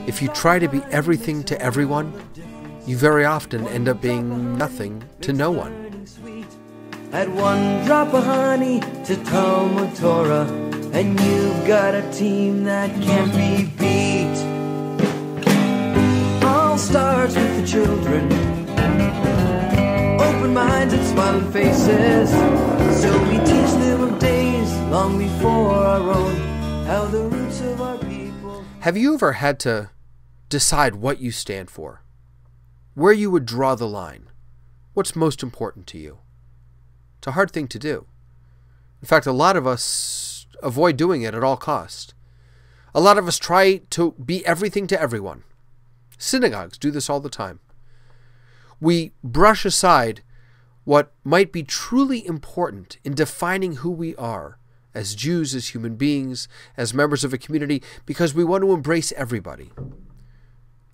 If you try to be everything to everyone, you very often end up being nothing to no one. Add one drop of honey to Talmud Torah, and you've got a team that can't be beat. All starts with the children, open minds and smiling faces. So we teach them of days long before our own, how the roots of our people. Have you ever had to decide what you stand for? Where you would draw the line? What's most important to you? It's a hard thing to do. In fact, a lot of us avoid doing it at all costs. A lot of us try to be everything to everyone. Synagogues do this all the time. We brush aside what might be truly important in defining who we are as Jews, as human beings, as members of a community, because we want to embrace everybody.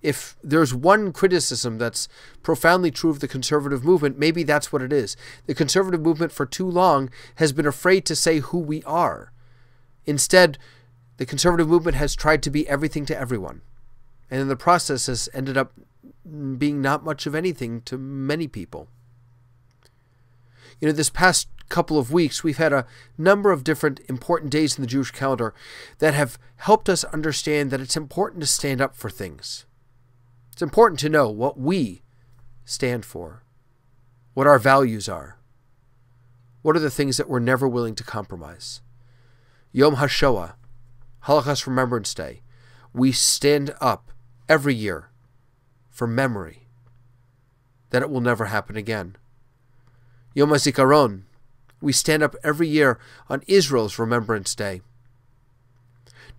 If there's one criticism that's profoundly true of the conservative movement, maybe that's what it is. The conservative movement for too long has been afraid to say who we are. Instead, the conservative movement has tried to be everything to everyone, and in the process has ended up being not much of anything to many people. This past couple of weeks, we've had a number of different important days in the Jewish calendar that have helped us understand that it's important to stand up for things. It's important to know what we stand for, what our values are, what are the things that we're never willing to compromise. Yom HaShoah, Holocaust Remembrance Day, we stand up every year for memory that it will never happen again. Yom HaZikaron, we stand up every year on Israel's Remembrance Day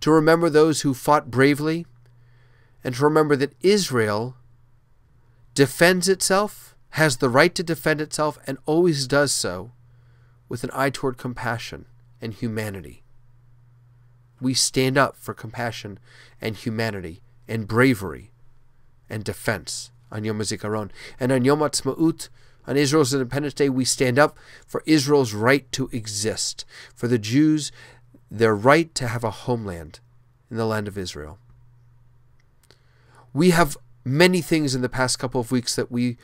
to remember those who fought bravely, and to remember that Israel defends itself, has the right to defend itself, and always does so with an eye toward compassion and humanity. We stand up for compassion and humanity and bravery and defense on Yom HaZikaron. And on Yom HaTzmaut, on Israel's Independence Day, we stand up for Israel's right to exist, for the Jews, their right to have a homeland in the land of Israel. We have many things in the past couple of weeks that we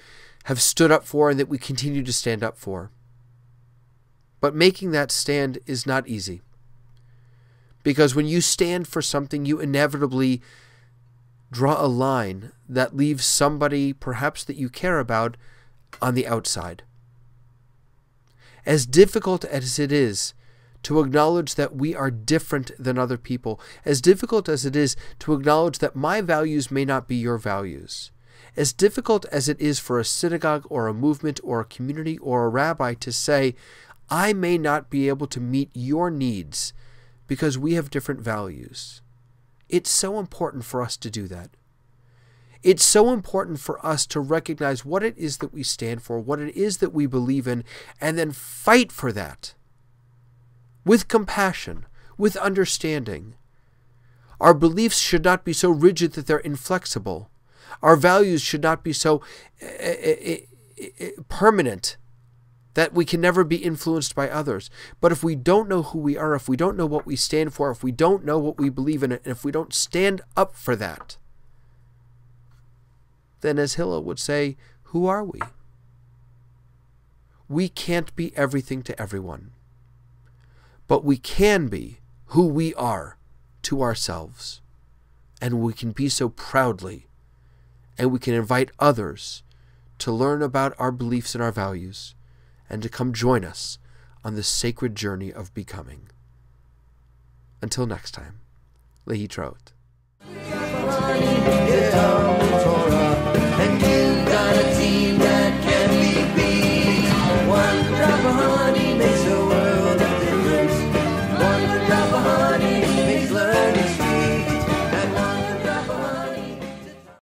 have stood up for and that we continue to stand up for. But making that stand is not easy. Because when you stand for something, you inevitably draw a line that leaves somebody, perhaps that you care about, on the outside. As difficult as it is to acknowledge that we are different than other people, as difficult as it is to acknowledge that my values may not be your values, as difficult as it is for a synagogue or a movement or a community or a rabbi to say, I may not be able to meet your needs because we have different values. It's so important for us to do that. It's so important for us to recognize what it is that we stand for, what it is that we believe in, and then fight for that with compassion, with understanding. Our beliefs should not be so rigid that they're inflexible. Our values should not be so permanent that we can never be influenced by others. But if we don't know who we are, if we don't know what we stand for, if we don't know what we believe in, and if we don't stand up for that, then as Hillel would say, who are we? We can't be everything to everyone. But we can be who we are to ourselves. And we can be so proudly. And we can invite others to learn about our beliefs and our values and to come join us on this sacred journey of becoming. Until next time, Lehitraot.